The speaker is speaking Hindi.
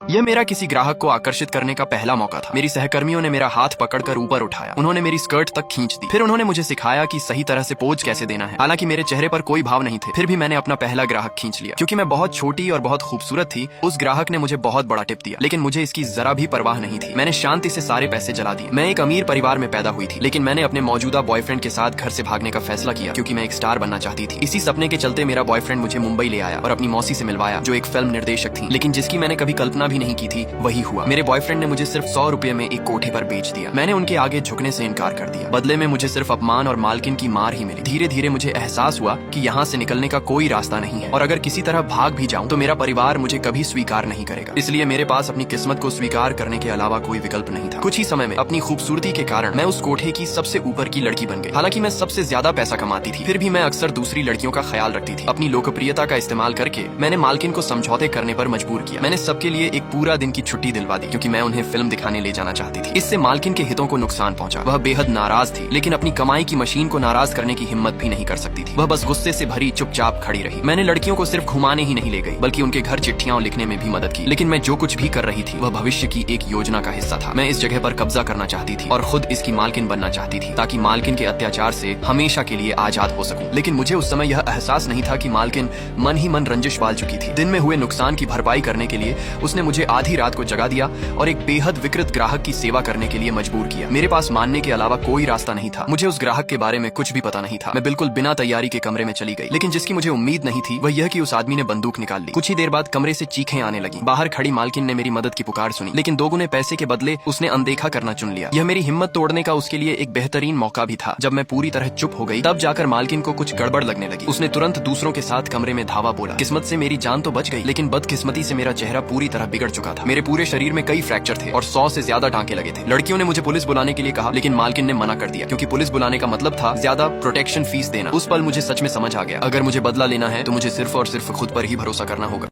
यह मेरा किसी ग्राहक को आकर्षित करने का पहला मौका था। मेरी सहकर्मियों ने मेरा हाथ पकड़कर ऊपर उठाया, उन्होंने मेरी स्कर्ट तक खींच दी, फिर उन्होंने मुझे सिखाया कि सही तरह से पोज कैसे देना है। हालांकि मेरे चेहरे पर कोई भाव नहीं थे, फिर भी मैंने अपना पहला ग्राहक खींच लिया। क्योंकि मैं बहुत छोटी और बहुत खूबसूरत थी, उस ग्राहक ने मुझे बहुत बड़ा टिप दिया, लेकिन मुझे इसकी जरा भी परवाह नहीं थी। मैंने शांति से सारे पैसे जला दिए। मैं एक अमीर परिवार में पैदा हुई थी, लेकिन मैंने अपने मौजूदा बॉयफ्रेंड के साथ घर से भागने का फैसला किया, क्योंकि मैं एक स्टार बनना चाहती थी। इसी सपने के चलते मेरा बॉयफ्रेंड मुझे मुंबई ले आया और अपनी मौसी से मिलवाया, जो एक फिल्म निर्देशक थी, लेकिन जिसकी मैंने कभी कल्पना भी नहीं की थी वही हुआ। मेरे बॉयफ्रेंड ने मुझे सिर्फ 100 रुपए में एक कोठे पर बेच दिया। मैंने उनके आगे झुकने से इनकार कर दिया। बदले में मुझे सिर्फ अपमान और मालकिन की मार ही मिली। धीरे धीरे मुझे एहसास हुआ कि यहाँ से निकलने का कोई रास्ता नहीं है, और अगर किसी तरह भाग भी जाऊं तो मेरा परिवार मुझे कभी स्वीकार नहीं करेगा। इसलिए मेरे पास अपनी किस्मत को स्वीकार करने के अलावा कोई विकल्प नहीं था। कुछ ही समय में अपनी खूबसूरती के कारण मैं उस कोठे की सबसे ऊपर की लड़की बन गई। हालांकि मैं सबसे ज्यादा पैसा कमाती थी, फिर भी मैं अक्सर दूसरी लड़कियों का ख्याल रखती थी। अपनी लोकप्रियता का इस्तेमाल करके मैंने मालकिन को समझौते करने पर मजबूर किया। मैंने सबके लिए एक पूरा दिन की छुट्टी दिलवा दी, क्योंकि मैं उन्हें फिल्म दिखाने ले जाना चाहती थी। इससे मालकिन के हितों को नुकसान पहुंचा। वह बेहद नाराज थी, लेकिन अपनी कमाई की मशीन को नाराज करने की हिम्मत भी नहीं कर सकती थी। वह बस गुस्से से भरी चुपचाप खड़ी रही। मैंने लड़कियों को सिर्फ घुमाने ही नहीं ले गई, बल्कि उनके घर चिट्ठियां लिखने में भी मदद की। लेकिन मैं जो कुछ भी कर रही थी वह भविष्य की एक योजना का हिस्सा था। मैं इस जगह पर कब्जा करना चाहती थी और खुद इसकी मालकिन बनना चाहती थी, ताकि मालकिन के अत्याचार से हमेशा के लिए आजाद हो सकूं। लेकिन मुझे उस समय यह एहसास नहीं था कि मालकिन मन ही मन रंजिश पाल चुकी थी। दिन में हुए नुकसान की भरपाई करने के लिए उसने मुझे आधी रात को जगा दिया और एक बेहद विकृत ग्राहक की सेवा करने के लिए मजबूर किया। मेरे पास मानने के अलावा कोई रास्ता नहीं था। मुझे उस ग्राहक के बारे में कुछ भी पता नहीं था। मैं बिल्कुल बिना तैयारी के कमरे में चली गई, लेकिन जिसकी मुझे उम्मीद नहीं थी वह यह कि उस आदमी ने बंदूक निकाल ली। कुछ ही देर बाद कमरे से चीखें आने लगी। बाहर खड़ी मालकिन ने मेरी मदद की पुकार सुनी, लेकिन दोगुने पैसे के बदले उसने अनदेखा करना चुन लिया। यह मेरी हिम्मत तोड़ने का उसके लिए एक बेहतरीन मौका भी था। जब मैं पूरी तरह चुप हो गई, तब जाकर मालकिन को कुछ गड़बड़ लगने लगी। उसने तुरंत दूसरों के साथ कमरे में धावा बोला। किस्मत से मेरी जान तो बच गई, लेकिन बदकिस्मती से मेरा चेहरा पूरी तरह बिगड़ चुका था। मेरे पूरे शरीर में कई फ्रैक्चर थे और 100 से ज्यादा टांके लगे थे। लड़कियों ने मुझे पुलिस बुलाने के लिए कहा, लेकिन मालकिन ने मना कर दिया, क्योंकि पुलिस बुलाने का मतलब था ज्यादा प्रोटेक्शन फीस देना। उस पल मुझे सच में समझ आ गया, अगर मुझे बदला लेना है तो मुझे सिर्फ और सिर्फ खुद पर ही भरोसा करना होगा।